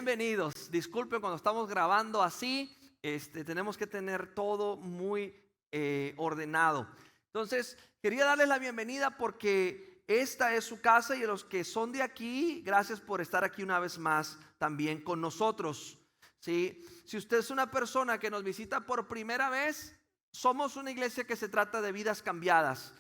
Bienvenidos. Disculpen cuando estamos grabando así, tenemos que tener todo muy ordenado. Entonces, quería darles la bienvenida porque esta es su casa y a los que son de aquí, gracias por estar aquí una vez más también con nosotros. ¿Sí? Si usted es una persona que nos visita por primera vez, somos una iglesia que se trata de vidas cambiadas.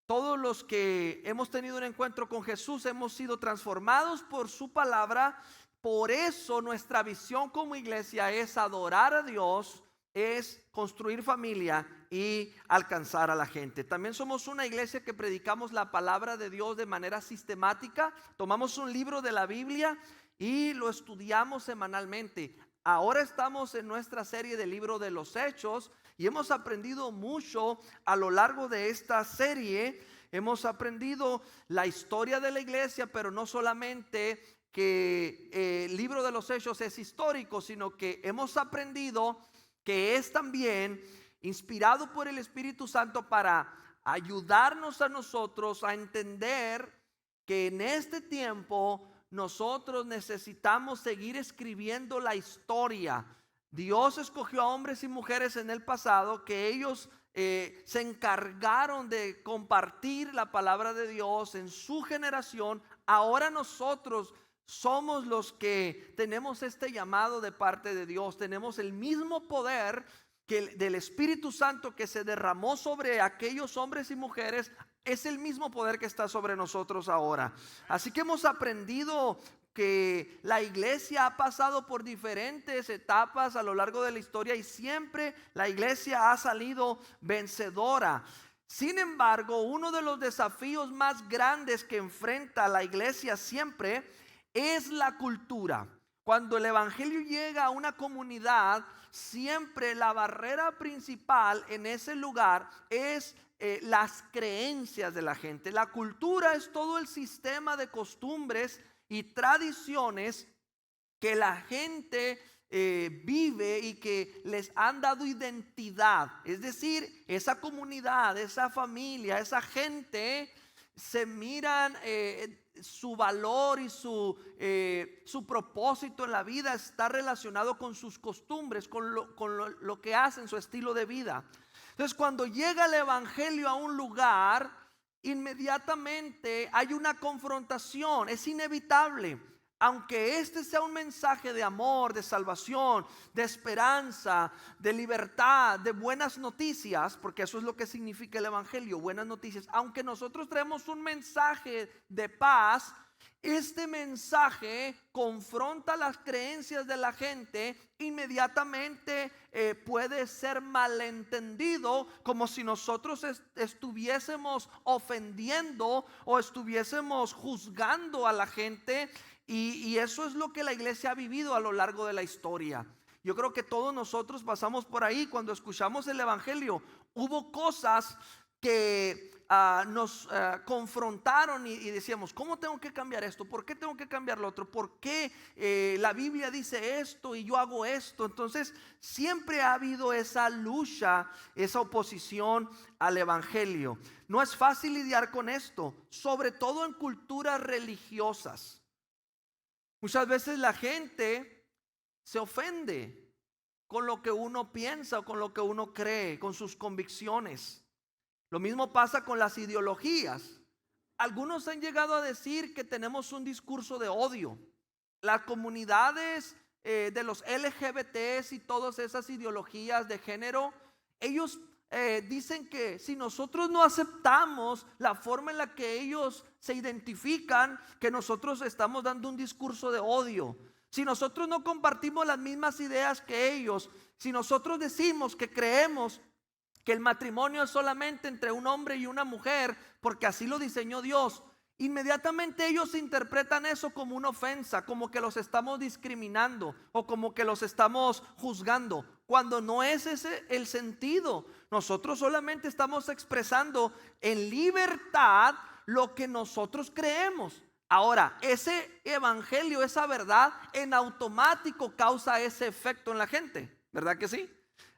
Todos los que hemos tenido un encuentro con Jesús hemos sido transformados por su palabra. Por eso nuestra visión como iglesia es adorar a Dios, es construir familia y alcanzar a la gente. También somos una iglesia que predicamos la palabra de Dios de manera sistemática. Tomamos un libro de la Biblia y lo estudiamos semanalmente. Ahora estamos en nuestra serie del libro de los Hechos y hemos aprendido mucho a lo largo de esta serie. Hemos aprendido la historia de la iglesia, pero no solamente que el libro de los Hechos es histórico, sino que hemos aprendido que es también inspirado por el Espíritu Santo para ayudarnos a nosotros a entender que en este tiempo nosotros necesitamos seguir escribiendo la historia. Dios escogió a hombres y mujeres en el pasado que ellos se encargaron de compartir la palabra de Dios en su generación. Ahora nosotros somos los que tenemos este llamado de parte de Dios. Tenemos el mismo poder del Espíritu Santo que se derramó sobre aquellos hombres y mujeres. Es el mismo poder que está sobre nosotros ahora. Así que hemos aprendido que la iglesia ha pasado por diferentes etapas a lo largo de la historia y siempre la iglesia ha salido vencedora. Sin embargo, uno de los desafíos más grandes que enfrenta la iglesia siempre es la cultura. Cuando el evangelio llega a una comunidad, siempre la barrera principal en ese lugar es las creencias de la gente. La cultura es todo el sistema de costumbres y tradiciones que la gente vive y que les han dado identidad. Es decir, esa comunidad, esa familia, esa gente se miran su valor y su propósito en la vida está relacionado con sus costumbres, con lo que hacen, su estilo de vida. Entonces, cuando llega el evangelio a un lugar, inmediatamente hay una confrontación, es inevitable. Aunque este sea un mensaje de amor, de salvación, de esperanza, de libertad, de buenas noticias, porque eso es lo que significa el evangelio, buenas noticias. Aunque nosotros traemos un mensaje de paz, este mensaje confronta las creencias de la gente. Inmediatamente puede ser malentendido como si nosotros estuviésemos ofendiendo o estuviésemos juzgando a la gente. Y eso es lo que la iglesia ha vivido a lo largo de la historia. Yo creo que todos nosotros pasamos por ahí cuando escuchamos el evangelio. Hubo cosas que nos confrontaron y decíamos, ¿cómo tengo que cambiar esto? ¿Por qué tengo que cambiar lo otro? ¿Por qué la Biblia dice esto y yo hago esto? Entonces siempre ha habido esa lucha, esa oposición al evangelio. No es fácil lidiar con esto, sobre todo en culturas religiosas. Muchas veces la gente se ofende con lo que uno piensa o con lo que uno cree, con sus convicciones. Lo mismo pasa con las ideologías. Algunos han llegado a decir que tenemos un discurso de odio. Las comunidades de los LGBTs y todas esas ideologías de género, ellos dicen que si nosotros no aceptamos la forma en la que ellos se identifican, que nosotros estamos dando un discurso de odio. Si nosotros no compartimos las mismas ideas que ellos, si nosotros decimos que creemos que el matrimonio es solamente entre un hombre y una mujer, porque así lo diseñó Dios, inmediatamente ellos interpretan eso como una ofensa, como que los estamos discriminando o como que los estamos juzgando, cuando no es ese el sentido. Nosotros solamente estamos expresando en libertad lo que nosotros creemos. Ahora, ese evangelio, esa verdad, en automático causa ese efecto en la gente, ¿verdad que sí?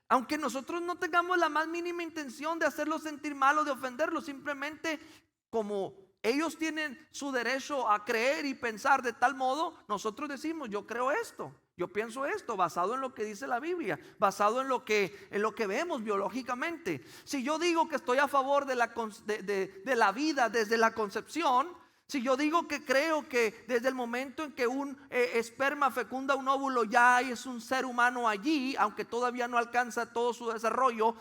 Aunque nosotros no tengamos la más mínima intención de hacerlo sentir mal o de ofenderlo, simplemente como ellos tienen su derecho a creer y pensar de tal modo. Nosotros decimos, yo creo esto, yo pienso esto, basado en lo que dice la Biblia, basado en lo que vemos biológicamente. Si yo digo que estoy a favor de la vida desde la concepción, si yo digo que creo que desde el momento en que un esperma fecunda un óvulo ya es un ser humano allí, aunque todavía no alcanza todo su desarrollo,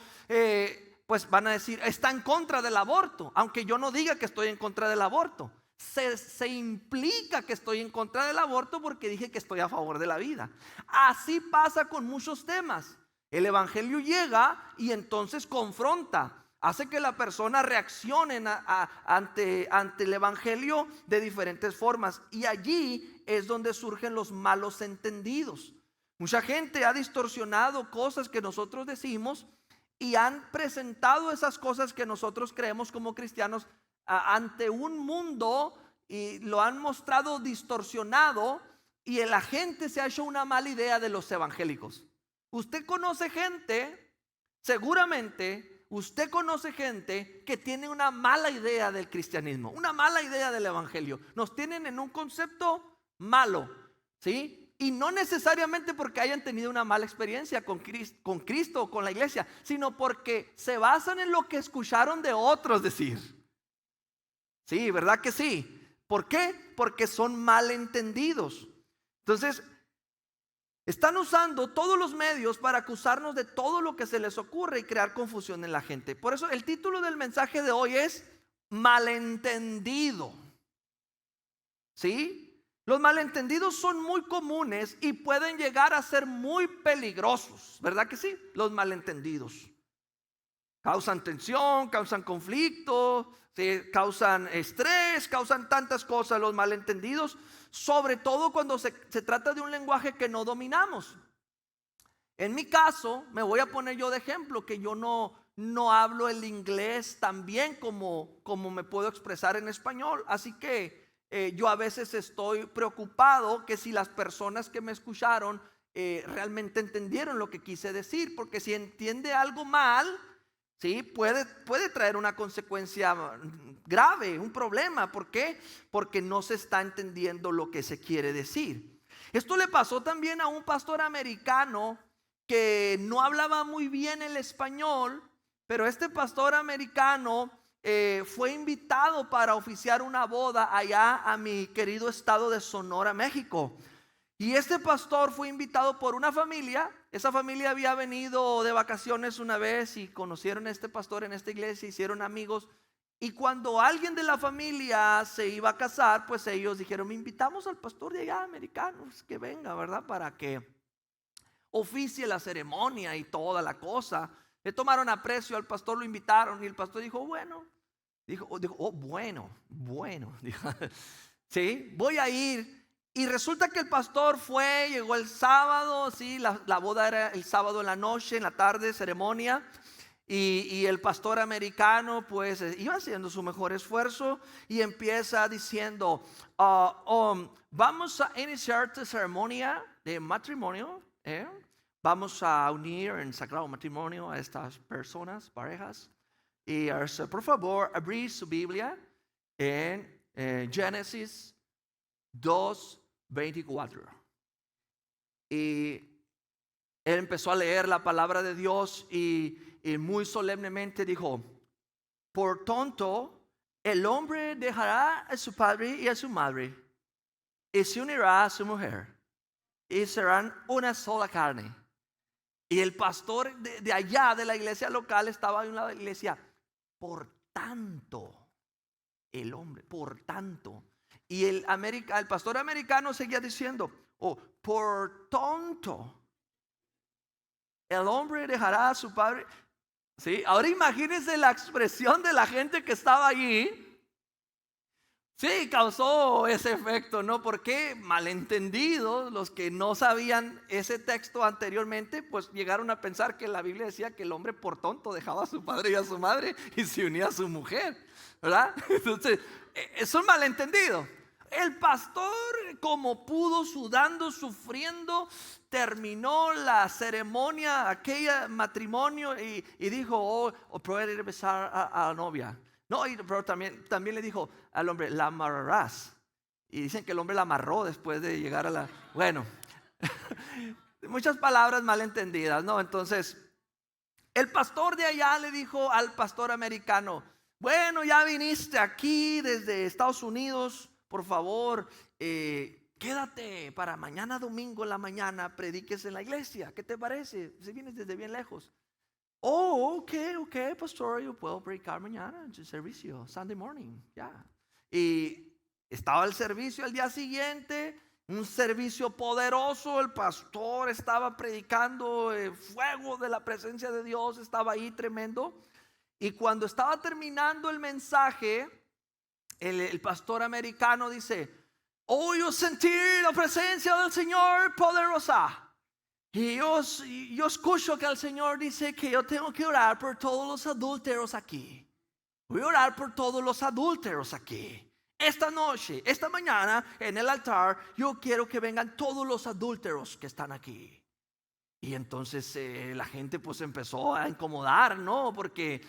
pues van a decir, está en contra del aborto, aunque yo no diga que estoy en contra del aborto. Se implica que estoy en contra del aborto porque dije que estoy a favor de la vida. Así pasa con muchos temas. El evangelio llega y entonces confronta, hace que la persona reaccione ante el evangelio de diferentes formas. Y allí es donde surgen los malos entendidos. Mucha gente ha distorsionado cosas que nosotros decimos y han presentado esas cosas que nosotros creemos como cristianos ante un mundo, y lo han mostrado distorsionado, y la gente se ha hecho una mala idea de los evangélicos. Usted conoce gente, seguramente usted conoce gente que tiene una mala idea del cristianismo, una mala idea del evangelio. Nos tienen en un concepto malo, ¿sí? Y no necesariamente porque hayan tenido una mala experiencia con Cristo o con la iglesia, sino porque se basan en lo que escucharon de otros decir. Sí, ¿verdad que sí? ¿Por qué? Porque son malentendidos. Entonces, están usando todos los medios para acusarnos de todo lo que se les ocurre y crear confusión en la gente. Por eso el título del mensaje de hoy es malentendido. ¿Sí? Los malentendidos son muy comunes y pueden llegar a ser muy peligrosos, ¿verdad que sí? Los malentendidos causan tensión, causan conflicto, ¿sí? Causan estrés, causan tantas cosas los malentendidos, sobre todo cuando se trata de un lenguaje que no dominamos. En mi caso, me voy a poner yo de ejemplo, que yo no hablo el inglés tan bien como me puedo expresar en español, así que yo a veces estoy preocupado que si las personas que me escucharon realmente entendieron lo que quise decir, porque si entiende algo mal, ¿sí? Puede traer una consecuencia grave, un problema. ¿Por qué? Porque no se está entendiendo lo que se quiere decir. Esto le pasó también a un pastor americano que no hablaba muy bien el español, pero este pastor americano fue invitado para oficiar una boda allá a mi querido estado de Sonora, México. Y este pastor fue invitado por una familia. Esa familia había venido de vacaciones una vez y conocieron a este pastor en esta iglesia, hicieron amigos. Y cuando alguien de la familia se iba a casar, pues ellos dijeron, invitamos al pastor de allá americano que venga, ¿verdad? Para que oficie la ceremonia y toda la cosa. Le tomaron aprecio al pastor, lo invitaron y el pastor dijo, bueno. Dijo, bueno, dijo, sí, voy a ir. Y resulta que el pastor llegó el sábado, sí, la boda era el sábado en la noche, en la tarde, ceremonia. Y el pastor americano pues iba haciendo su mejor esfuerzo y empieza diciendo, vamos a iniciar esta ceremonia de matrimonio, vamos a unir en sagrado matrimonio a estas personas, parejas. Y por favor, abrir su Biblia en Génesis 2:24. Y él empezó a leer la palabra de Dios y muy solemnemente dijo, por tanto, el hombre dejará a su padre y a su madre y se unirá a su mujer y serán una sola carne. Y el pastor de allá de la iglesia local estaba en la iglesia. Por tanto, el hombre, por tanto. Y el pastor americano seguía diciendo, por tanto, el hombre dejará a su padre. ¿Sí? Ahora imagínense la expresión de la gente que estaba allí. Sí, causó ese efecto, ¿no? Porque malentendidos, los que no sabían ese texto anteriormente, pues llegaron a pensar que la Biblia decía que el hombre por tonto dejaba a su padre y a su madre y se unía a su mujer, ¿verdad? Entonces, es un malentendido. El pastor, como pudo, sudando, sufriendo, terminó la ceremonia, aquella matrimonio y dijo, puede besar a la novia. No, pero también le dijo al hombre, la amarrarás. Y dicen que el hombre la amarró después de llegar a la... Bueno, muchas palabras malentendidas, ¿no? Entonces, el pastor de allá le dijo al pastor americano, bueno, ya viniste aquí desde Estados Unidos, por favor, quédate para mañana domingo en la mañana, prediques en la iglesia. ¿Qué te parece? Si vienes desde bien lejos. Oh, ok, pastor, yo puedo predicar mañana en su servicio, Sunday morning, ya. Y estaba el servicio al día siguiente, un servicio poderoso, el pastor estaba predicando, el fuego de la presencia de Dios estaba ahí tremendo. Y cuando estaba terminando el mensaje, el pastor americano dice, oh, yo sentí la presencia del Señor poderosa. Y yo escucho que el Señor dice que yo tengo que orar por todos los adúlteros aquí. Voy a orar por todos los adúlteros aquí. Esta noche, esta mañana, en el altar, yo quiero que vengan todos los adúlteros que están aquí. Y entonces la gente pues empezó a incomodar, ¿no? Porque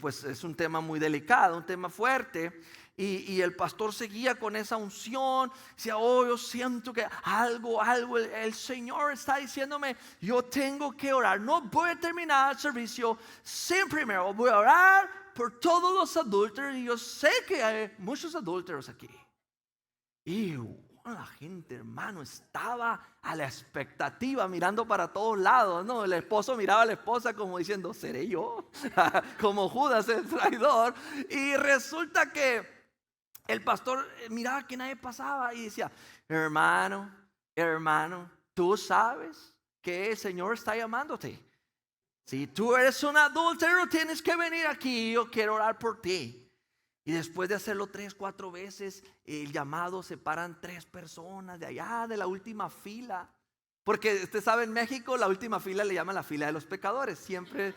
pues es un tema muy delicado, un tema fuerte. Y el pastor seguía con esa unción. Decía, oh, yo siento que algo, el Señor está diciéndome, yo tengo que orar. No voy a terminar el servicio sin primero. Voy a orar por todos los adúlteros. Y yo sé que hay muchos adúlteros aquí. Y la gente, hermano, estaba a la expectativa, mirando para todos lados, ¿no? El esposo miraba a la esposa como diciendo, ¿seré yo? Como Judas el traidor. Y resulta que el pastor miraba que nadie pasaba y decía, hermano, tú sabes que el Señor está llamándote. Si tú eres un adúltero, tienes que venir aquí, yo quiero orar por ti. Y después de hacerlo 3, 4 veces, el llamado, se paran 3 personas de allá, de la última fila. Porque usted sabe, en México la última fila le llaman la fila de los pecadores. Siempre,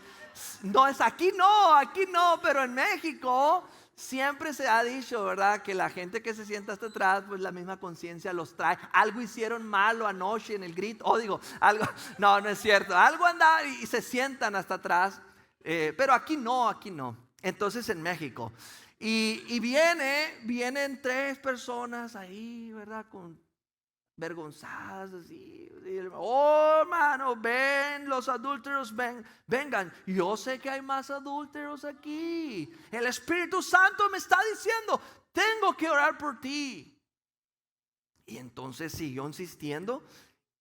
no es aquí no, pero en México siempre se ha dicho, ¿verdad? Que la gente que se sienta hasta atrás, pues la misma conciencia los trae. Algo hicieron malo anoche en el grito. Algo, no es cierto. Algo anda y se sientan hasta atrás. Pero aquí no. Entonces en México. Y vienen 3 personas ahí, ¿verdad? Con vergonzadas así. Oh, hermano, ven, los adúlteros, vengan. Yo sé que hay más adúlteros aquí. El Espíritu Santo me está diciendo, tengo que orar por ti. Y entonces siguió insistiendo.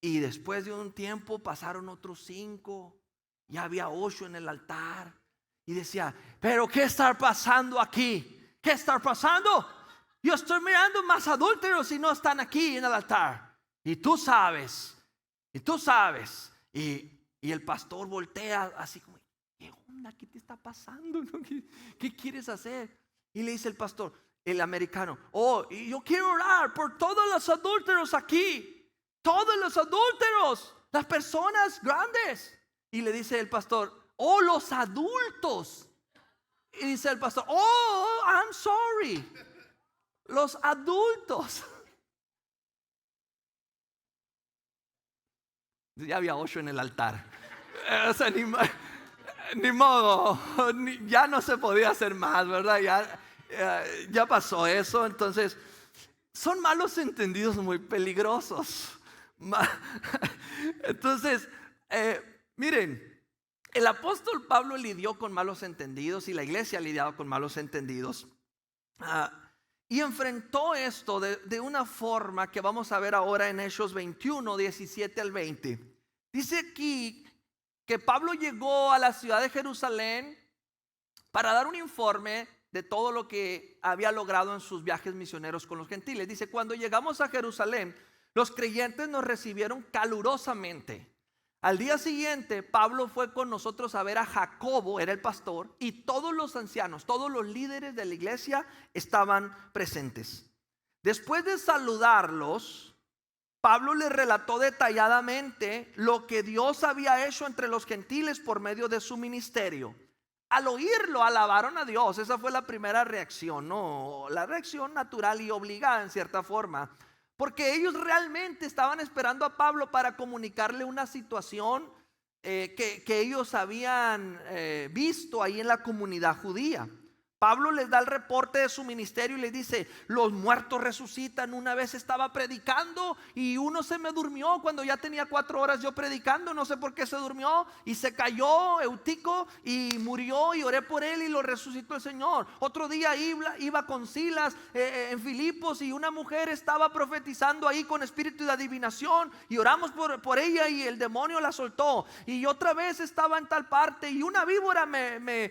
Y después de un tiempo pasaron otros 5. Ya había 8 en el altar. Y decía, pero ¿qué está pasando aquí? ¿Qué está pasando? Yo estoy mirando más adúlteros y no están aquí en el altar. Y tú sabes. Y el pastor voltea así como, ¿qué onda? ¿Qué te está pasando? ¿Qué quieres hacer? Y le dice el pastor, el americano, oh, y yo quiero orar por todos los adúlteros aquí. Todos los adúlteros, las personas grandes. Y le dice el pastor, oh, los adultos. Y dice el pastor, oh, I'm sorry. Los adultos. Ya había 8 en el altar. O sea, ni modo. Ya no se podía hacer más, ¿verdad? Ya pasó eso. Entonces, son malos entendidos muy peligrosos. Entonces, miren. El apóstol Pablo lidió con malos entendidos y la iglesia ha lidiado con malos entendidos. Y enfrentó esto de una forma que vamos a ver ahora en Hechos 21, 17 al 20. Dice aquí que Pablo llegó a la ciudad de Jerusalén para dar un informe de todo lo que había logrado en sus viajes misioneros con los gentiles. Dice, cuando llegamos a Jerusalén, los creyentes nos recibieron calurosamente. Al día siguiente, Pablo fue con nosotros a ver a Jacobo, era el pastor, y todos los ancianos, todos los líderes de la iglesia estaban presentes. Después de saludarlos, Pablo les relató detalladamente lo que Dios había hecho entre los gentiles por medio de su ministerio. Al oírlo, alabaron a Dios. Esa fue la primera reacción, ¿no? La reacción natural y obligada en cierta forma. Porque ellos realmente estaban esperando a Pablo para comunicarle una situación que ellos habían visto ahí en la comunidad judía. Pablo les da el reporte de su ministerio y les dice: los muertos resucitan. Una vez estaba predicando y uno se me durmió cuando ya tenía 4 horas yo predicando, no sé por qué se durmió, y se cayó Eutico y murió, y oré por él y lo resucitó el Señor. Otro día iba con Silas en Filipos, y una mujer estaba profetizando ahí con espíritu de adivinación, y oramos por ella y el demonio la soltó. Y otra vez estaba en tal parte y una víbora me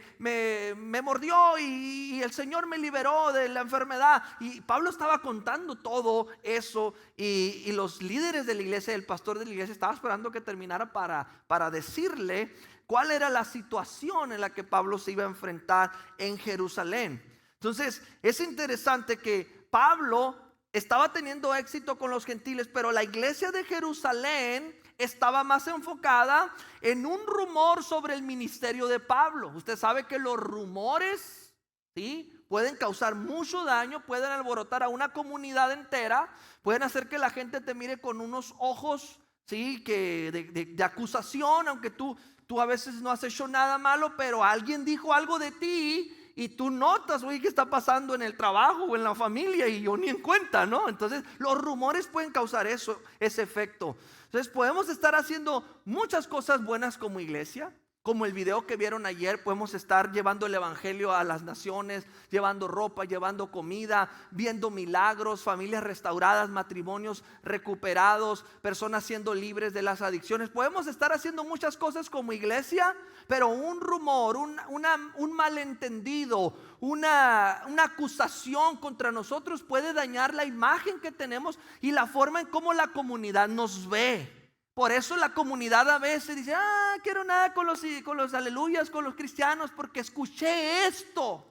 mordió y el Señor me liberó de la enfermedad. Y Pablo estaba contando todo eso, y los líderes de la iglesia, el pastor de la iglesia, estaba esperando que terminara para decirle cuál era la situación en la que Pablo se iba a enfrentar en Jerusalén. Entonces es interesante que Pablo estaba teniendo éxito con los gentiles, pero la iglesia de Jerusalén estaba más enfocada en un rumor sobre el ministerio de Pablo. Usted sabe que los rumores, ¿sí?, pueden causar mucho daño, pueden alborotar a una comunidad entera, pueden hacer que la gente te mire con unos ojos, ¿sí?, de acusación, aunque tú a veces no has hecho nada malo, pero alguien dijo algo de ti y tú notas: oye, ¿qué está pasando en el trabajo o en la familia? Y yo ni en cuenta, ¿no? Entonces los rumores pueden causar ese efecto. Entonces podemos estar haciendo muchas cosas buenas como iglesia, como el video que vieron ayer. Podemos estar llevando el evangelio a las naciones, llevando ropa, llevando comida, viendo milagros, familias restauradas, matrimonios recuperados, personas siendo libres de las adicciones. Podemos estar haciendo muchas cosas como iglesia, pero un rumor, un malentendido, una acusación contra nosotros puede dañar la imagen que tenemos y la forma en cómo la comunidad nos ve. Por eso la comunidad a veces dice: quiero nada con los aleluyas, con los cristianos, porque escuché esto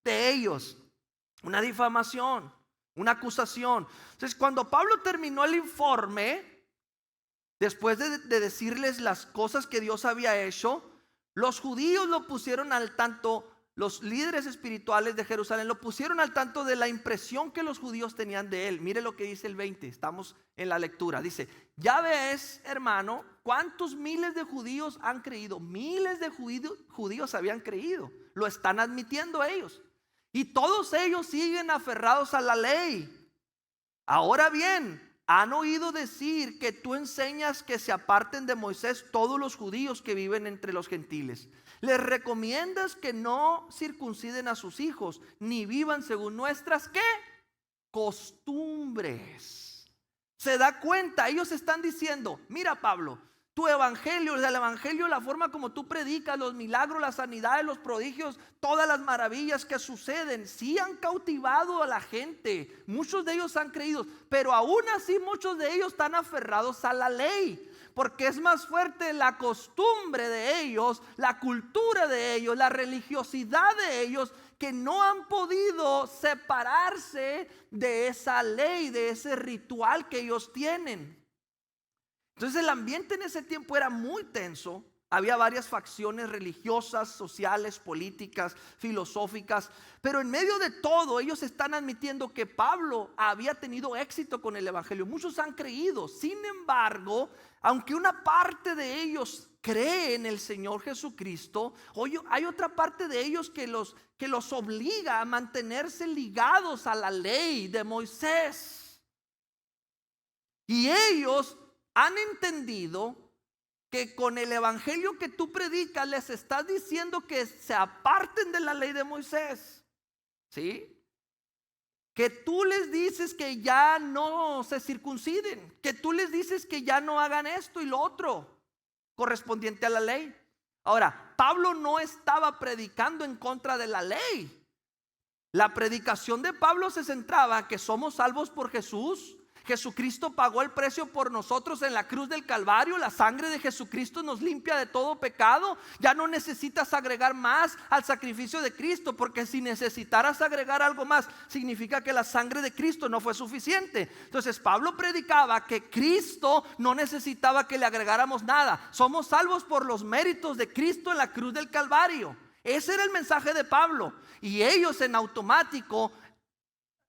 de ellos. Una difamación, una acusación. Entonces, cuando Pablo terminó el informe, después de decirles las cosas que Dios había hecho, los judíos lo pusieron al tanto. Los líderes espirituales de Jerusalén lo pusieron al tanto de la impresión que los judíos tenían de él. Mire lo que dice el 20, estamos en la lectura. Dice: ya ves, hermano, cuántos miles de judíos han creído. Miles de judíos habían creído. Lo están admitiendo ellos. Y todos ellos siguen aferrados a la ley. Ahora bien, han oído decir que tú enseñas que se aparten de Moisés todos los judíos que viven entre los gentiles. Les recomiendas que no circunciden a sus hijos, ni vivan según nuestras ¿qué? Costumbres. Se da cuenta, ellos están diciendo: mira, Pablo, tu evangelio, el evangelio, la forma como tú predicas, los milagros, las sanidades, los prodigios, todas las maravillas que suceden, sí han cautivado a la gente. Muchos de ellos han creído, pero aún así muchos de ellos están aferrados a la ley, porque es más fuerte la costumbre de ellos, la cultura de ellos, la religiosidad de ellos, que no han podido separarse de esa ley, de ese ritual que ellos tienen. Entonces el ambiente en ese tiempo era muy tenso. Había varias facciones religiosas, sociales, políticas, filosóficas, pero en medio de todo ellos están admitiendo que Pablo había tenido éxito con el evangelio. Muchos han creído. Sin embargo, aunque una parte de ellos cree en el Señor Jesucristo, hay otra parte de ellos que los obliga a mantenerse ligados a la ley de Moisés. Y ellos han entendido que con el evangelio que tú predicas les estás diciendo que se aparten de la ley de Moisés, ¿sí? Que tú les dices que ya no se circunciden, que tú les dices que ya no hagan esto y lo otro correspondiente a la ley. Ahora, Pablo no estaba predicando en contra de la ley. La predicación de Pablo se centraba en que somos salvos por Jesús. Jesucristo pagó el precio por nosotros en la cruz del Calvario. La sangre de Jesucristo nos limpia de todo pecado. Ya no necesitas agregar más al sacrificio de Cristo, porque si necesitaras agregar algo más, significa que la sangre de Cristo no fue suficiente. Entonces Pablo predicaba que Cristo no necesitaba que le agregáramos nada. Somos salvos por los méritos de Cristo en la cruz del Calvario. Ese era el mensaje de Pablo. Y ellos en automático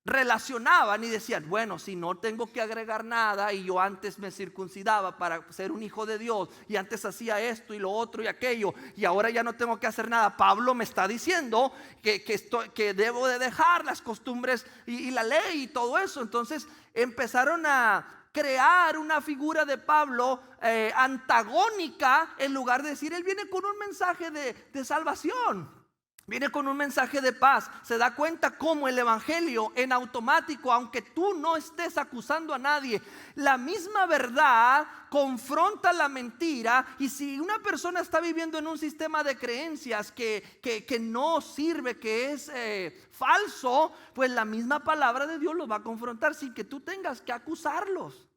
relacionaban y decían, bueno, si no tengo que agregar nada y yo antes me circuncidaba para ser un hijo de Dios y antes hacía esto y lo otro y aquello y ahora ya no tengo que hacer nada, Pablo me está diciendo que debo de dejar las costumbres y la ley y todo eso. Entonces empezaron a crear una figura de Pablo antagónica, en lugar de decir, él viene con un mensaje de salvación. Viene con un mensaje de paz. Se da cuenta cómo el evangelio en automático, aunque tú no estés acusando a nadie, la misma verdad confronta la mentira. Y si una persona está viviendo en un sistema de creencias que no sirve, que es falso, pues la misma palabra de Dios los va a confrontar sin que tú tengas que acusarlos.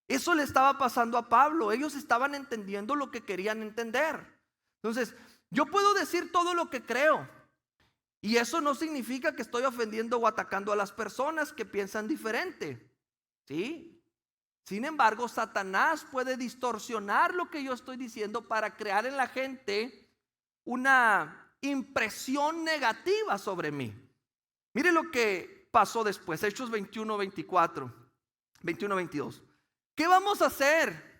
Eso le estaba pasando a Pablo. Ellos estaban entendiendo lo que querían entender. Entonces, yo puedo decir todo lo que creo, y eso no significa que estoy ofendiendo o atacando a las personas que piensan diferente, ¿sí? Sin embargo, Satanás puede distorsionar lo que yo estoy diciendo para crear en la gente una impresión negativa sobre mí. Mire lo que pasó después, Hechos 21, 24, 21, 22. ¿Qué vamos a hacer?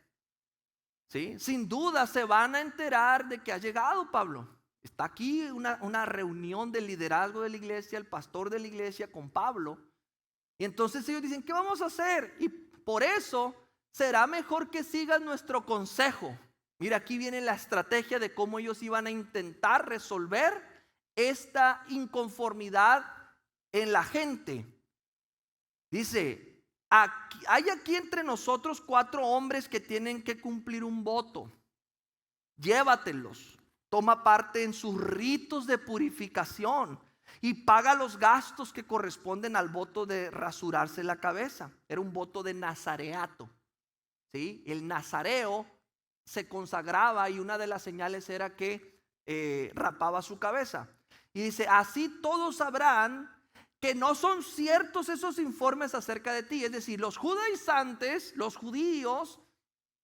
¿Sí? Sin duda se van a enterar de que ha llegado Pablo. Está aquí una reunión del liderazgo de la iglesia, el pastor de la iglesia con Pablo. Y entonces ellos dicen, ¿qué vamos a hacer? Y por eso será mejor que sigas nuestro consejo. Mira, aquí viene la estrategia de cómo ellos iban a intentar resolver esta inconformidad en la gente. Dice, hay aquí entre nosotros 4 hombres que tienen que cumplir un voto. Llévatelos, toma parte en sus ritos de purificación y paga los gastos que corresponden al voto de rasurarse la cabeza. Era un voto de nazareato, ¿sí? El nazareo se consagraba y una de las señales era que rapaba su cabeza. Y dice, así todos sabrán que no son ciertos esos informes acerca de ti. Es decir, los judaizantes, los judíos,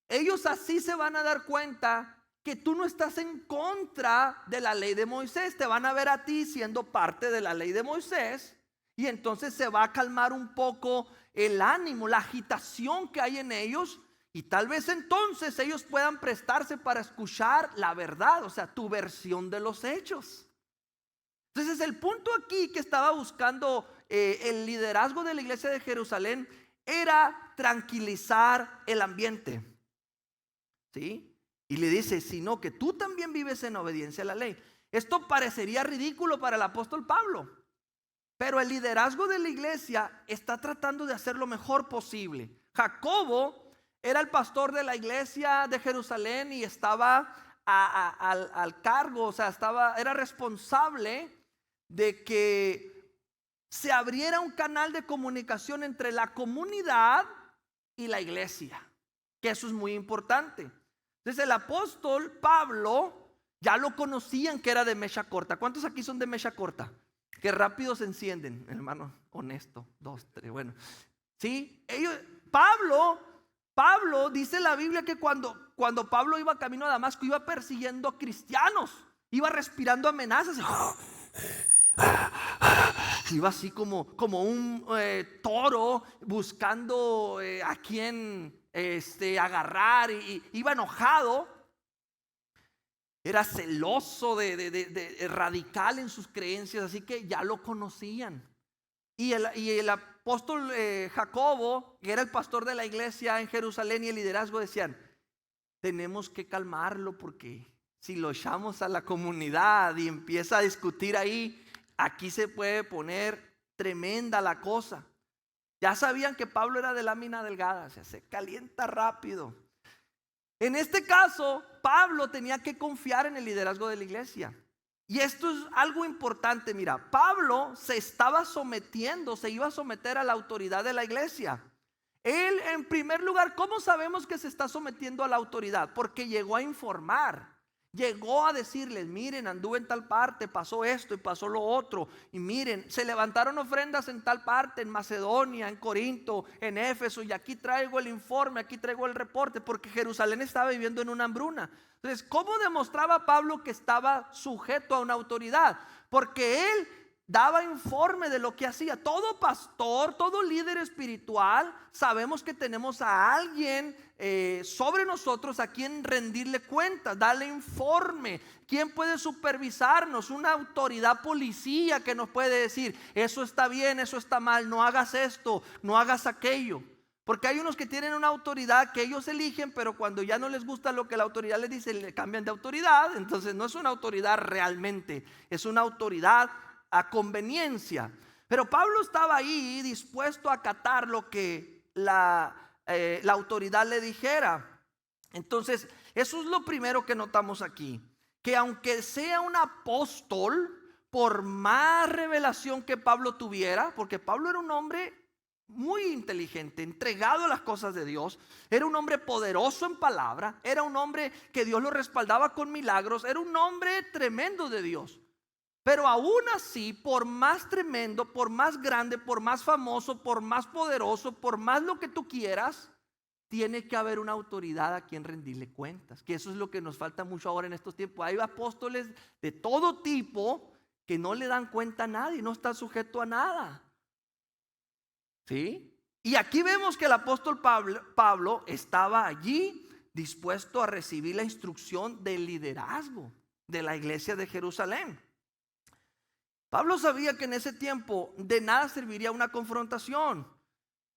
ellos así se van a dar cuenta que tú no estás en contra de la ley de Moisés. Te van a ver a ti siendo parte de la ley de Moisés, y entonces se va a calmar un poco el ánimo, la agitación que hay en ellos, y tal vez entonces ellos puedan prestarse para escuchar la verdad, o sea, tu versión de los hechos. Entonces el punto aquí que estaba buscando el liderazgo de la iglesia de Jerusalén era tranquilizar el ambiente, ¿sí? Y le dice, sino que tú también vives en obediencia a la ley. Esto parecería ridículo para el apóstol Pablo, pero el liderazgo de la iglesia está tratando de hacer lo mejor posible. Jacobo era el pastor de la iglesia de Jerusalén y estaba al cargo, o sea, era responsable de que se abriera un canal de comunicación entre la comunidad y la iglesia, que eso es muy importante. Entonces el apóstol Pablo ya lo conocían que era de mecha corta. ¿Cuántos aquí son de mecha corta? Que rápido se encienden, hermano, honesto, 2, 3, bueno. Sí, Pablo dice en la Biblia que cuando Pablo iba camino a Damasco, iba persiguiendo a cristianos, iba respirando amenazas. Iba así como un toro buscando a quien agarrar, y iba enojado. Era celoso, de radical en sus creencias, así que ya lo conocían. Y el apóstol Jacobo, que era el pastor de la iglesia en Jerusalén, y el liderazgo decían, tenemos que calmarlo, porque si lo echamos a la comunidad y empieza a discutir ahí, aquí se puede poner tremenda la cosa. Ya sabían que Pablo era de lámina delgada, o sea, se calienta rápido. En este caso, Pablo tenía que confiar en el liderazgo de la iglesia. Y esto es algo importante. Mira, Pablo se iba a someter a la autoridad de la iglesia. Él, en primer lugar, ¿cómo sabemos que se está sometiendo a la autoridad? Porque llegó a informar. Llegó a decirles, miren, anduve en tal parte, pasó esto y pasó lo otro. Y miren, se levantaron ofrendas en tal parte, en Macedonia, en Corinto, en Éfeso. Y aquí traigo el informe, aquí traigo el reporte, porque Jerusalén estaba viviendo en una hambruna. Entonces, ¿cómo demostraba Pablo que estaba sujeto a una autoridad? Porque él daba informe de lo que hacía. Todo pastor, todo líder espiritual, sabemos que tenemos a alguien sobre nosotros a quien rendirle cuentas, darle informe. ¿Quién puede supervisarnos? Una autoridad policía que nos puede decir: eso está bien, eso está mal, no hagas esto, no hagas aquello. Porque hay unos que tienen una autoridad que ellos eligen, pero cuando ya no les gusta lo que la autoridad les dice, le cambian de autoridad. Entonces no es una autoridad realmente, es una autoridad a conveniencia. Pero Pablo estaba ahí dispuesto a acatar lo que la autoridad le dijera. Entonces eso es lo primero que notamos aquí, que aunque sea un apóstol, por más revelación que Pablo tuviera, porque Pablo era un hombre muy inteligente, entregado a las cosas de Dios, era un hombre poderoso en palabra, era un hombre que Dios lo respaldaba con milagros, era un hombre tremendo de Dios. Pero aún así, por más tremendo, por más grande, por más famoso, por más poderoso, por más lo que tú quieras, tiene que haber una autoridad a quien rendirle cuentas. Que eso es lo que nos falta mucho ahora en estos tiempos. Hay apóstoles de todo tipo que no le dan cuenta a nadie, no está sujeto a nada. ¿Sí? Y aquí vemos que el apóstol Pablo estaba allí dispuesto a recibir la instrucción del liderazgo de la iglesia de Jerusalén. Pablo sabía que en ese tiempo de nada serviría una confrontación,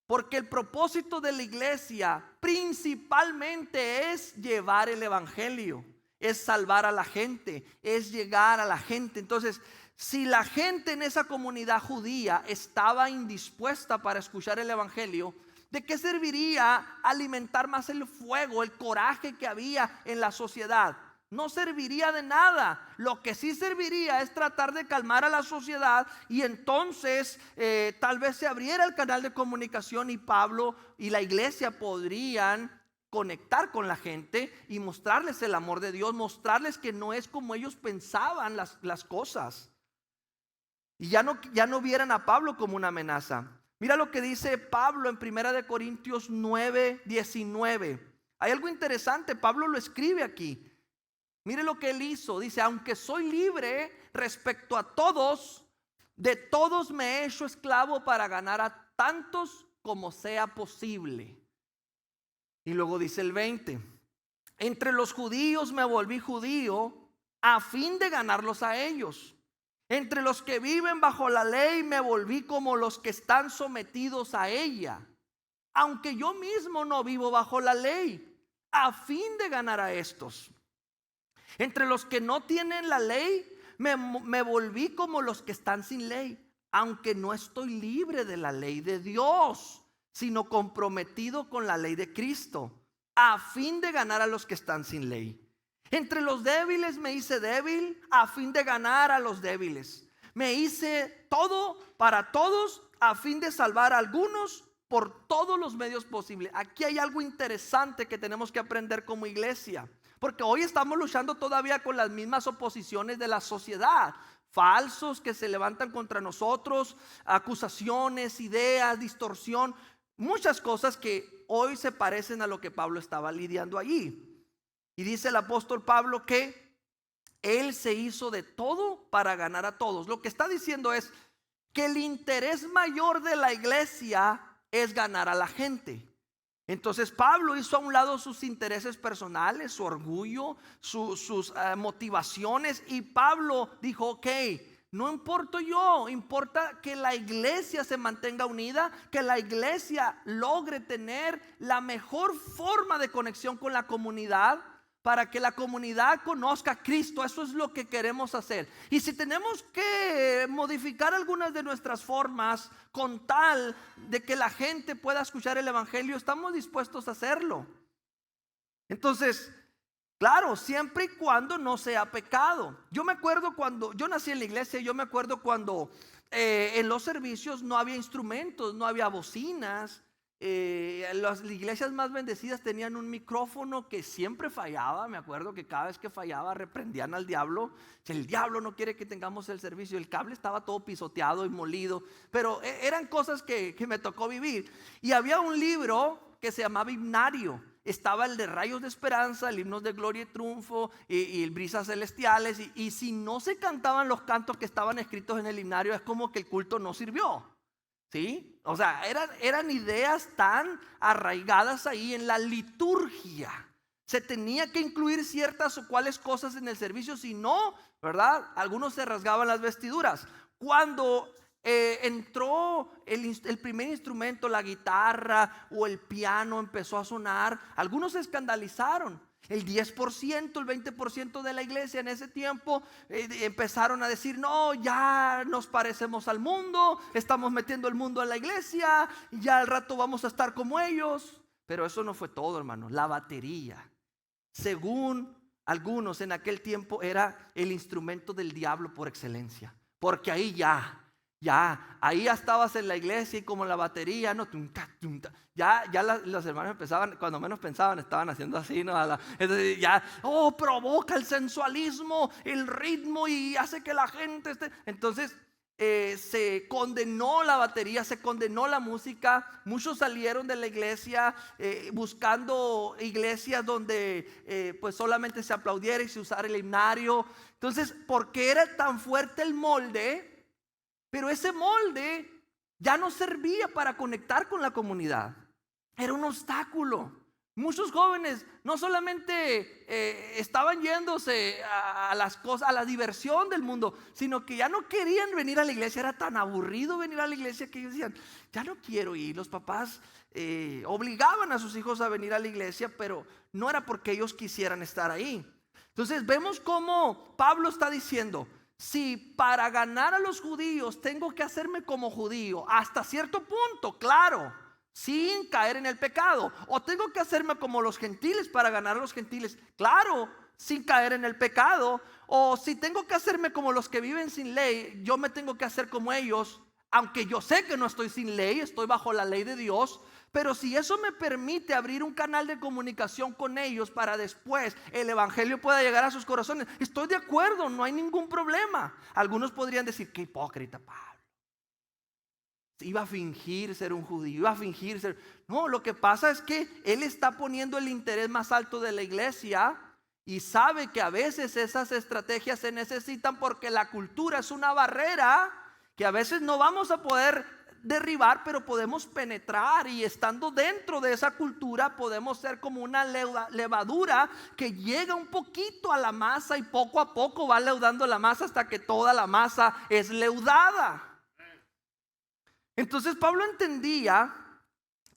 porque el propósito de la iglesia principalmente es llevar el evangelio, es salvar a la gente, es llegar a la gente. Entonces, si la gente en esa comunidad judía estaba indispuesta para escuchar el evangelio, ¿de qué serviría alimentar más el fuego, el coraje que había en la sociedad? No serviría de nada. Lo que sí serviría es tratar de calmar a la sociedad, y entonces tal vez se abriera el canal de comunicación y Pablo y la iglesia podrían conectar con la gente y mostrarles el amor de Dios, mostrarles que no es como ellos pensaban las cosas. Y ya no vieran a Pablo como una amenaza. Mira lo que dice Pablo en 1 Corintios 9:19. Hay algo interesante, Pablo lo escribe aquí. Mire lo que él hizo. Dice: aunque soy libre respecto a todos, de todos me he hecho esclavo para ganar a tantos como sea posible. Y luego dice el 20: entre los judíos me volví judío a fin de ganarlos a ellos. Entre los que viven bajo la ley me volví como los que están sometidos a ella, aunque yo mismo no vivo bajo la ley, a fin de ganar a estos. Entre los que no tienen la ley me volví como los que están sin ley, aunque no estoy libre de la ley de Dios, sino comprometido con la ley de Cristo, a fin de ganar a los que están sin ley. Entre los débiles me hice débil a fin de ganar a los débiles. Me hice todo para todos a fin de salvar a algunos por todos los medios posibles. Aquí hay algo interesante que tenemos que aprender como iglesia, porque hoy estamos luchando todavía con las mismas oposiciones de la sociedad. Falsos que se levantan contra nosotros, acusaciones, ideas, distorsión, muchas cosas que hoy se parecen a lo que Pablo estaba lidiando allí. Y dice el apóstol Pablo que él se hizo de todo para ganar a todos. Lo que está diciendo es que el interés mayor de la iglesia es ganar a la gente. Entonces Pablo hizo a un lado sus intereses personales, su orgullo, sus motivaciones, y Pablo dijo: ok, no importo yo, importa que la iglesia se mantenga unida, que la iglesia logre tener la mejor forma de conexión con la comunidad, para que la comunidad conozca a Cristo. Eso es lo que queremos hacer. Y si tenemos que modificar algunas de nuestras formas con tal de que la gente pueda escuchar el evangelio, estamos dispuestos a hacerlo. Entonces, claro, siempre y cuando no sea pecado. Yo me acuerdo cuando yo nací en la iglesia, yo me acuerdo cuando en los servicios no había instrumentos, no había bocinas. Las iglesias más bendecidas tenían un micrófono que siempre fallaba. Me acuerdo que cada vez que fallaba reprendían al diablo. Si el diablo no quiere que tengamos el servicio, el cable estaba todo pisoteado y molido. Pero eran cosas que me tocó vivir. Y había un libro que se llamaba Himnario. estaba el de Rayos de Esperanza, el Himnos de Gloria y Triunfo y el Brisas Celestiales. Y si no se cantaban los cantos que estaban escritos en el himnario, es como que el culto no sirvió. ¿Sí? O sea, eran ideas tan arraigadas ahí en la liturgia. Se tenía que incluir ciertas o cuales cosas en el servicio, si no, ¿verdad? Algunos se rasgaban las vestiduras. Cuando entró el primer instrumento, la guitarra o el piano empezó a sonar, algunos se escandalizaron. El 10%, el 20% de la iglesia en ese tiempo empezaron a decir: no, ya nos parecemos al mundo, estamos metiendo el mundo en la iglesia, ya al rato vamos a estar como ellos. Pero eso no fue todo, hermano. La batería, según algunos en aquel tiempo, era el instrumento del diablo por excelencia, porque ahí ahí ya estabas en la iglesia y como la batería, ¿no? Ya los hermanos empezaban, cuando menos pensaban, estaban haciendo así, ¿no? Entonces ya, provoca el sensualismo, el ritmo y hace que la gente esté. Entonces se condenó la batería, se condenó la música. Muchos salieron de la iglesia buscando iglesias donde pues solamente se aplaudiera y se usara el himnario. Entonces, ¿por qué era tan fuerte el molde? Pero ese molde ya no servía para conectar con la comunidad. Era un obstáculo. Muchos jóvenes no solamente estaban yéndose a las cosas, a la diversión del mundo, sino que ya no querían venir a la iglesia. Era tan aburrido venir a la iglesia que ellos decían: ya no quiero ir. Los papás obligaban a sus hijos a venir a la iglesia, pero no era porque ellos quisieran estar ahí. Entonces vemos cómo Pablo está diciendo: si para ganar a los judíos tengo que hacerme como judío hasta cierto punto, claro, sin caer en el pecado, o tengo que hacerme como los gentiles para ganar a los gentiles, claro, sin caer en el pecado, o si tengo que hacerme como los que viven sin ley, yo me tengo que hacer como ellos, aunque yo sé que no estoy sin ley, estoy bajo la ley de Dios. Pero si eso me permite abrir un canal de comunicación con ellos para después el evangelio pueda llegar a sus corazones, estoy de acuerdo, no hay ningún problema. Algunos podrían decir: qué hipócrita Pablo, iba a fingir ser un judío, iba a fingir ser. No, lo que pasa es que él está poniendo el interés más alto de la iglesia y sabe que a veces esas estrategias se necesitan porque la cultura es una barrera que a veces no vamos a poder derribar, pero podemos penetrar, y estando dentro de esa cultura podemos ser como una levadura que llega un poquito a la masa y poco a poco va leudando la masa hasta que toda la masa es leudada. Entonces Pablo entendía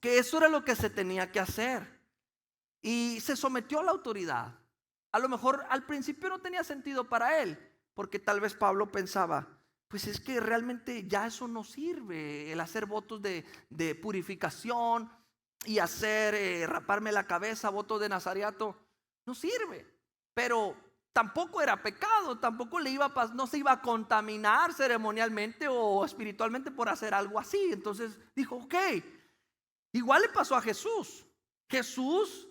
que eso era lo que se tenía que hacer y se sometió a la autoridad. A lo mejor al principio no tenía sentido para él, porque tal vez Pablo pensaba: pues es que realmente ya eso no sirve. El hacer votos de purificación y hacer raparme la cabeza, votos de nazareato, no sirve. Pero tampoco era pecado, tampoco no se iba a contaminar ceremonialmente o espiritualmente por hacer algo así. Entonces dijo: ok. Igual le pasó a Jesús. Jesús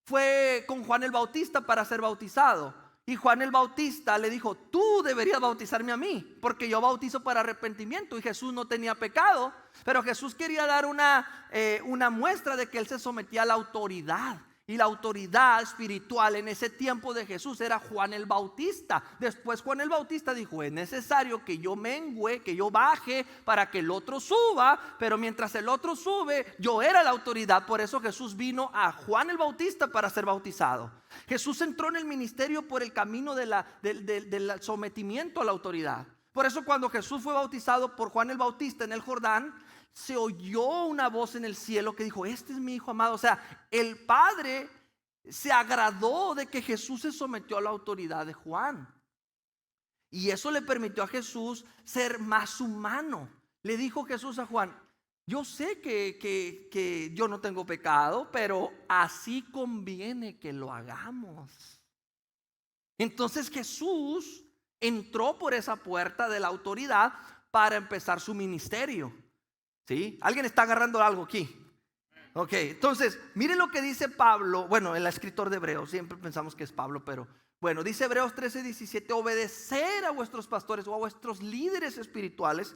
fue con Juan el Bautista para ser bautizado. Y Juan el Bautista le dijo: tú deberías bautizarme a mí, porque yo bautizo para arrepentimiento. Y Jesús no tenía pecado, pero Jesús quería dar una muestra de que él se sometía a la autoridad. Y la autoridad espiritual en ese tiempo de Jesús era Juan el Bautista. Después Juan el Bautista dijo: es necesario que yo mengüe, que yo baje para que el otro suba. Pero mientras el otro sube, yo era la autoridad. Por eso Jesús vino a Juan el Bautista para ser bautizado. Jesús entró en el ministerio por el camino del sometimiento a la autoridad. Por eso cuando Jesús fue bautizado por Juan el Bautista en el Jordán, se oyó una voz en el cielo que dijo: este es mi hijo amado. O sea, el Padre se agradó de que Jesús se sometió a la autoridad de Juan, y eso le permitió a Jesús ser más humano. Le dijo Jesús a Juan: yo sé que yo no tengo pecado, pero así conviene que lo hagamos. Entonces Jesús entró por esa puerta de la autoridad para empezar su ministerio. ¿Sí? ¿Alguien está agarrando algo aquí? Ok, entonces miren lo que dice Pablo. Bueno, el escritor de Hebreos, siempre pensamos que es Pablo, pero bueno, dice Hebreos 13:17: obedecer a vuestros pastores o a vuestros líderes espirituales,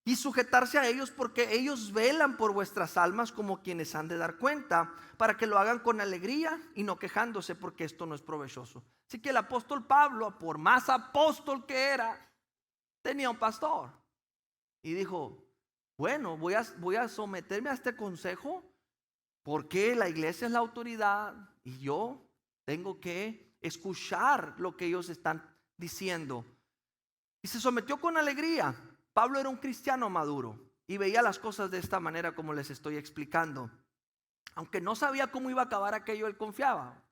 y sujetarse a ellos, porque ellos velan por vuestras almas como quienes han de dar cuenta, para que lo hagan con alegría y no quejándose, porque esto no es provechoso. Así que el apóstol Pablo, por más apóstol que era, tenía un pastor y dijo: bueno, voy a someterme a este consejo, porque la iglesia es la autoridad y yo tengo que escuchar lo que ellos están diciendo. Y se sometió con alegría. Pablo era un cristiano maduro y veía las cosas de esta manera como les estoy explicando. Aunque no sabía cómo iba a acabar aquello, él confiaba: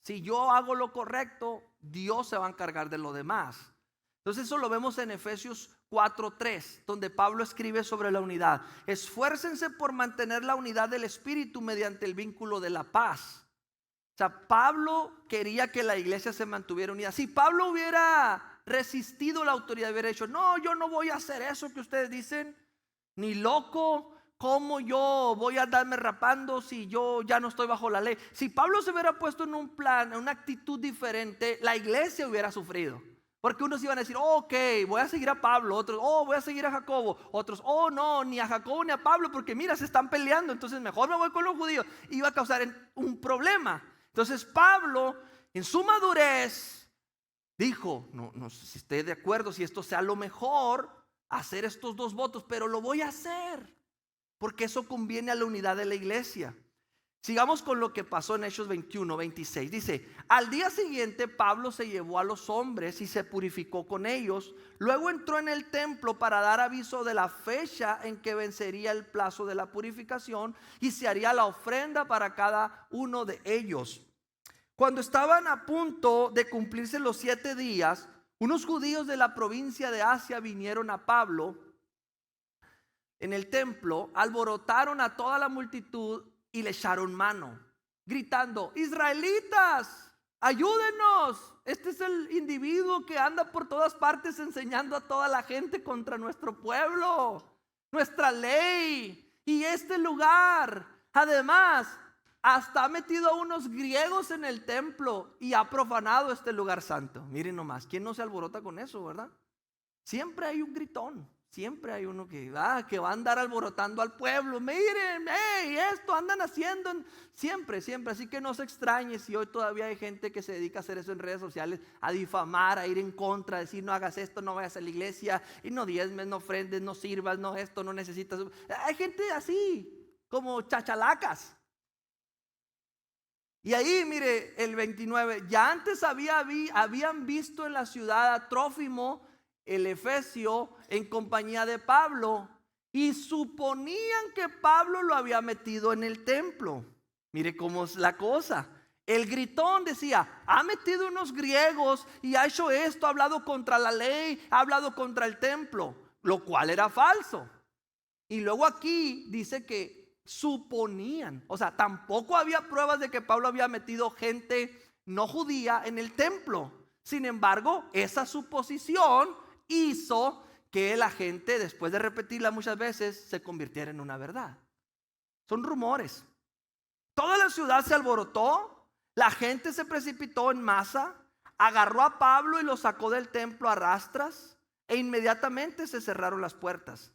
si yo hago lo correcto, Dios se va a encargar de lo demás. Entonces eso lo vemos en Efesios 4:3, donde Pablo escribe sobre la unidad. Esfuércense por mantener la unidad del espíritu mediante el vínculo de la paz. O sea, Pablo quería que la iglesia se mantuviera unida. Si Pablo hubiera resistido la autoridad, hubiera dicho: no, yo no voy a hacer eso que ustedes dicen, ni loco. ¿Cómo yo voy a andarme rapando si yo ya no estoy bajo la ley? Si Pablo se hubiera puesto en un plan, en una actitud diferente, la iglesia hubiera sufrido. Porque unos iban a decir: ok, voy a seguir a Pablo. Otros: oh, voy a seguir a Jacobo. Otros: oh, no, ni a Jacobo ni a Pablo, porque mira, se están peleando, entonces mejor me voy con los judíos. Iba a causar un problema. Entonces Pablo, en su madurez, dijo: no sé si esté de acuerdo, si esto sea lo mejor, hacer estos dos votos, pero lo voy a hacer, porque eso conviene a la unidad de la iglesia. Sigamos con lo que pasó en Hechos 21:26. Dice: al día siguiente Pablo se llevó a los hombres y se purificó con ellos. Luego entró en el templo para dar aviso de la fecha en que vencería el plazo de la purificación y se haría la ofrenda para cada uno de ellos. Cuando estaban a punto de cumplirse los 7 días, unos judíos de la provincia de Asia vinieron a Pablo en el templo, alborotaron a toda la multitud y le echaron mano, gritando: israelitas, ayúdenos. Este es el individuo que anda por todas partes enseñando a toda la gente contra nuestro pueblo, nuestra ley y este lugar. Además, hasta ha metido a unos griegos en el templo y ha profanado este lugar santo. Miren nomás, ¿quién no se alborota con eso, verdad? Siempre hay un gritón. Siempre hay uno que va a andar alborotando al pueblo. Miren, hey, esto andan haciendo. Siempre. Así que no se extrañe si hoy todavía hay gente que se dedica a hacer eso en redes sociales, a difamar, a ir en contra, a decir: no hagas esto, no vayas a la iglesia, y no diezmes, no ofrendes, no sirvas, no esto, no necesitas. Hay gente así, como chachalacas. Y ahí, mire, el 29, ya antes habían visto en la ciudad a Trófimo, el efesio, en compañía de Pablo, y suponían que Pablo lo había metido en el templo. Mire cómo es la cosa. El gritón decía: ha metido unos griegos y ha hecho esto, ha hablado contra la ley, ha hablado contra el templo, lo cual era falso. Y luego aquí dice que suponían, o sea, tampoco había pruebas de que Pablo había metido gente no judía en el templo. Sin embargo, esa suposición hizo que la gente, después de repetirla muchas veces, se convirtiera en una verdad. Son rumores. Toda la ciudad se alborotó, la gente se precipitó en masa, agarró a Pablo y lo sacó del templo a rastras, e inmediatamente se cerraron las puertas.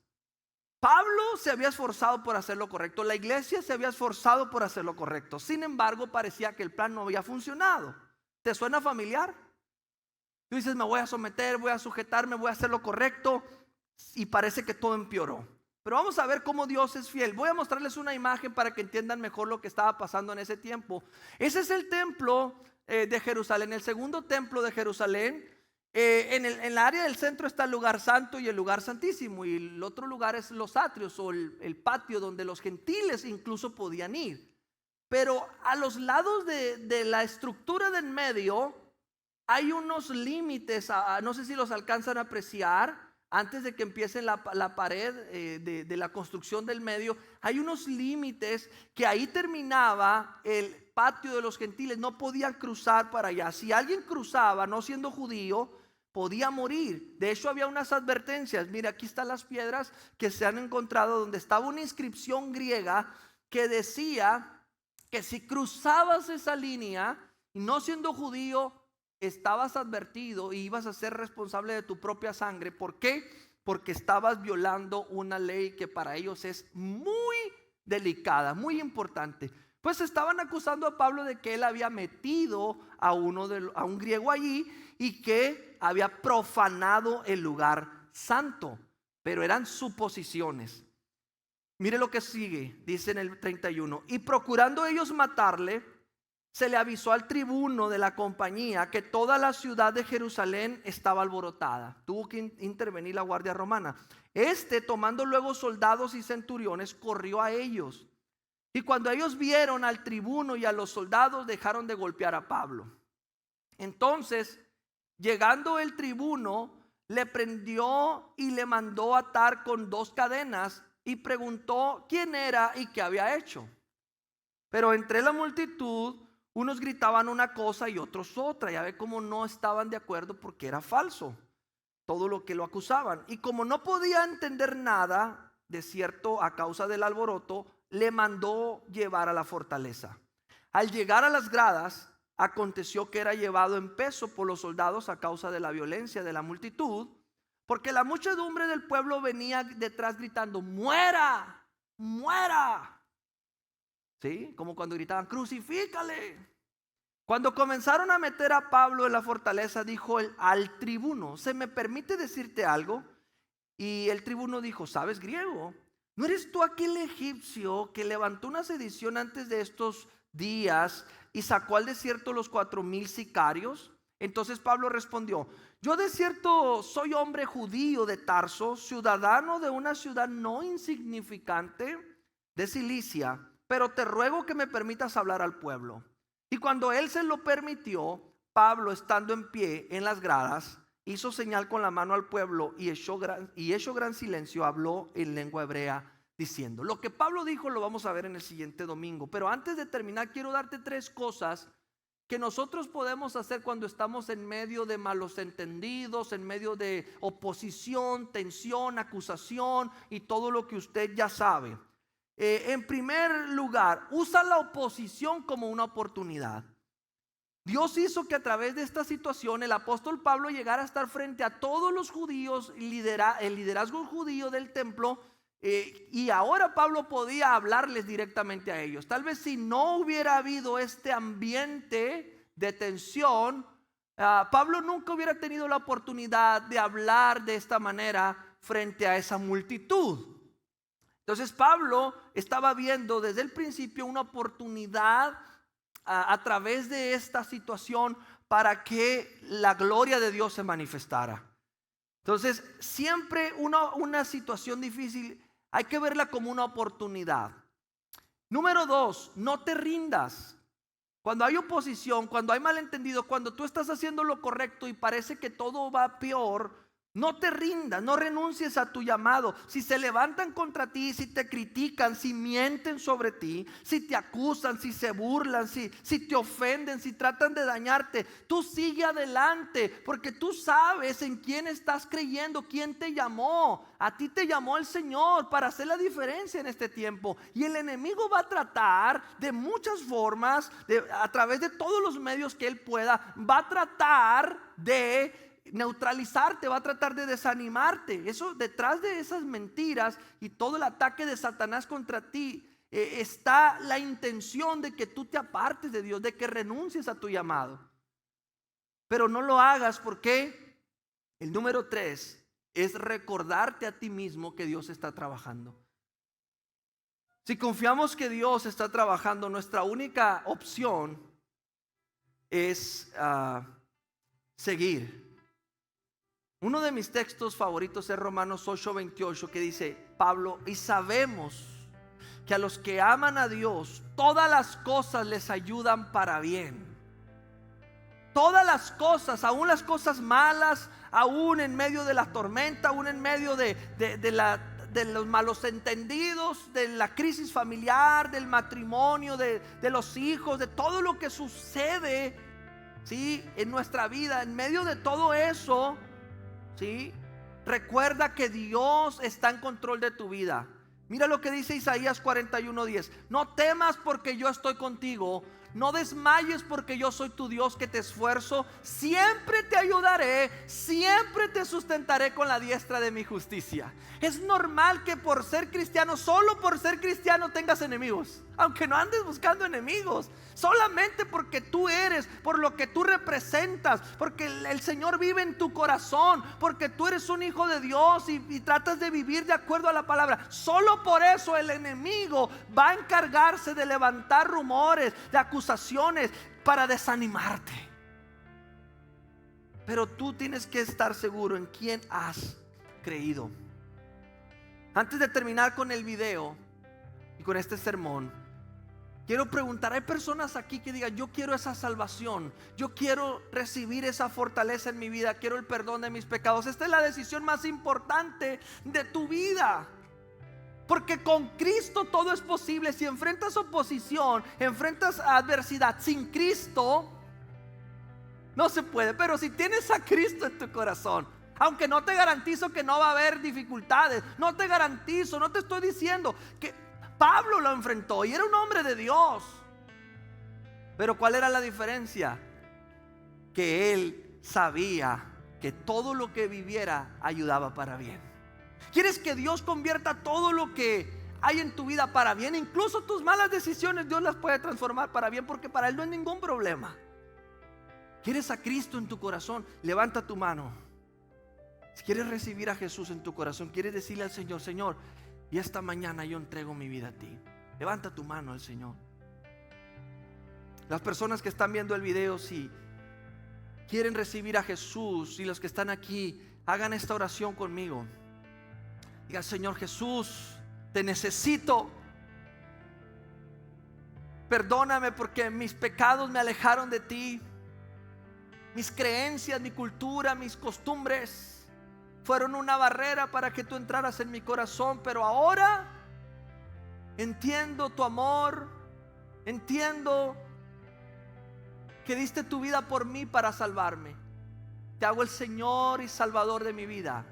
Pablo se había esforzado por hacer lo correcto, la iglesia se había esforzado por hacer lo correcto. Sin embargo, parecía que el plan no había funcionado. ¿Te suena familiar? Tú dices: me voy a someter, voy a sujetarme, voy a hacer lo correcto, y parece que todo empeoró. Pero vamos a ver cómo Dios es fiel. Voy a mostrarles una imagen para que entiendan mejor lo que estaba pasando en ese tiempo. Ese es el templo de Jerusalén, el segundo templo de Jerusalén. En el área del centro está el lugar santo y el lugar santísimo, y el otro lugar es los atrios o el patio donde los gentiles incluso podían ir. Pero a los lados de la estructura del medio hay unos límites, no sé si los alcanzan a apreciar. Antes de que empiece la pared de la construcción del medio, hay unos límites que ahí terminaba el patio de los gentiles. No podían cruzar para allá. Si alguien cruzaba no siendo judío, podía morir. De hecho, había unas advertencias. Mira, aquí están las piedras que se han encontrado, donde estaba una inscripción griega que decía que si cruzabas esa línea y no siendo judío, estabas advertido y ibas a ser responsable de tu propia sangre. ¿Por qué? porque estabas violando una ley que para ellos es muy delicada, muy importante. Pues estaban acusando a Pablo de que él había metido a un griego allí y que había profanado el lugar santo, pero eran suposiciones. Mire lo que sigue, dice en el 31. Y procurando ellos matarle, se le avisó al tribuno de la compañía que toda la ciudad de Jerusalén estaba alborotada. Tuvo que intervenir la guardia romana. Tomando luego soldados y centuriones, corrió a ellos. Y cuando ellos vieron al tribuno y a los soldados, dejaron de golpear a Pablo. Entonces, llegando el tribuno, le prendió y le mandó atar con 2 cadenas y preguntó quién era y qué había hecho. Pero entre la multitud, unos gritaban una cosa y otros otra. Ya ve cómo no estaban de acuerdo porque era falso todo lo que lo acusaban. Y como no podía entender nada de cierto a causa del alboroto, le mandó llevar a la fortaleza. Al llegar a las gradas, aconteció que era llevado en peso por los soldados a causa de la violencia de la multitud, porque la muchedumbre del pueblo venía detrás gritando: muera, muera. ¿Sí? Como cuando gritaban: crucifícale. Cuando comenzaron a meter a Pablo en la fortaleza, dijo al tribuno: ¿se me permite decirte algo? Y el tribuno dijo: ¿sabes griego? ¿No eres tú aquel egipcio que levantó una sedición antes de estos días y sacó al desierto los 4,000 sicarios? Entonces Pablo respondió: yo de cierto soy hombre judío de Tarso, ciudadano de una ciudad no insignificante de Cilicia, pero te ruego que me permitas hablar al pueblo. Y cuando él se lo permitió, Pablo, estando en pie en las gradas, hizo señal con la mano al pueblo y hecho gran silencio, habló en lengua hebrea diciendo. Lo que Pablo dijo lo vamos a ver en el siguiente domingo. Pero antes de terminar, quiero darte 3 cosas que nosotros podemos hacer cuando estamos en medio de malos entendidos, en medio de oposición, tensión, acusación y todo lo que usted ya sabe. En primer lugar, usa la oposición como una oportunidad. Dios hizo que a través de esta situación el apóstol Pablo llegara a estar frente a todos los judíos, el liderazgo judío del templo, y ahora Pablo podía hablarles directamente a ellos. Tal vez si no hubiera habido este ambiente de tensión, Pablo nunca hubiera tenido la oportunidad de hablar de esta manera frente a esa multitud. Entonces Pablo estaba viendo desde el principio una oportunidad a través de esta situación para que la gloria de Dios se manifestara. Entonces siempre una situación difícil hay que verla como una oportunidad. Número 2, no te rindas. Cuando hay oposición, cuando hay malentendido, cuando tú estás haciendo lo correcto y parece que todo va peor, no te rindas, no renuncies a tu llamado. Si se levantan contra ti, si te critican, si mienten sobre ti, si te acusan, si se burlan, si te ofenden, si tratan de dañarte, tú sigue adelante, porque tú sabes en quién estás creyendo, quién te llamó. A ti te llamó el Señor para hacer la diferencia en este tiempo. Y el enemigo va a tratar de muchas formas, a través de todos los medios que él pueda, va a tratar de neutralizarte, va a tratar de desanimarte. Eso, detrás de esas mentiras y todo el ataque de Satanás contra ti, está la intención de que tú te apartes de Dios, de que renuncies a tu llamado. Pero no lo hagas, porque el número 3 es recordarte a ti mismo que Dios está trabajando. Si confiamos que Dios está trabajando, nuestra única opción es seguir. Uno de mis textos favoritos es Romanos 8:28, que dice Pablo: y sabemos que a los que aman a Dios, todas las cosas les ayudan para bien. Todas las cosas, aún las cosas malas, aún en medio de la tormenta, aún en medio de los malos entendidos, de la crisis familiar, del matrimonio, de los hijos, de todo lo que sucede, ¿sí?, en nuestra vida. En medio de todo eso, ¿sí?, recuerda que Dios está en control de tu vida. Mira lo que dice Isaías 41:10: no temas, porque yo estoy contigo. No desmayes porque yo soy tu Dios que te esfuerzo. Siempre te ayudaré, siempre te sustentaré con la diestra de mi justicia. Es normal que por ser cristiano, solo por ser cristiano tengas enemigos. Aunque no andes buscando enemigos, solamente porque tú eres, por lo que tú representas, porque el Señor vive en tu corazón, porque tú eres un hijo de Dios y tratas de vivir de acuerdo a la palabra. Solo por eso el enemigo va a encargarse de levantar rumores, de acusaciones para desanimarte. Pero tú tienes que estar seguro en quién has creído. Antes de terminar con el video y con este sermón, quiero preguntar, ¿hay personas aquí que digan, yo quiero esa salvación, yo quiero recibir esa fortaleza en mi vida, quiero el perdón de mis pecados? Esta es la decisión más importante de tu vida, porque con Cristo todo es posible. Si enfrentas oposición, enfrentas adversidad, sin Cristo no se puede. Pero si tienes a Cristo en tu corazón, aunque no te garantizo que no va a haber dificultades, no te garantizo, no te estoy diciendo que Pablo lo enfrentó y era un hombre de Dios. Pero ¿cuál era la diferencia? Que él sabía que todo lo que viviera ayudaba para bien. ¿Quieres que Dios convierta todo lo que hay en tu vida para bien? Incluso tus malas decisiones Dios las puede transformar para bien, porque para Él no hay ningún problema. ¿Quieres a Cristo en tu corazón? Levanta tu mano. Si quieres recibir a Jesús en tu corazón, quieres decirle al Señor, Señor, y esta mañana yo entrego mi vida a ti. Levanta tu mano al Señor. Las personas que están viendo el video, si quieren recibir a Jesús, y los que están aquí, hagan esta oración conmigo. Diga, Señor Jesús, te necesito. Perdóname porque mis pecados me alejaron de ti. Mis creencias, mi cultura, mis costumbres fueron una barrera para que tú entraras en mi corazón. Pero ahora entiendo tu amor, entiendo que diste tu vida por mí para salvarme. Te hago el Señor y Salvador de mi vida.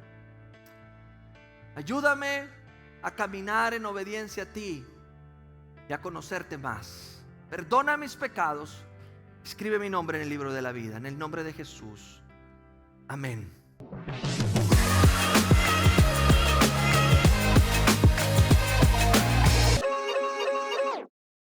Ayúdame a caminar en obediencia a ti y a conocerte más. Perdona mis pecados. Escribe mi nombre en el libro de la vida. En el nombre de Jesús. Amén.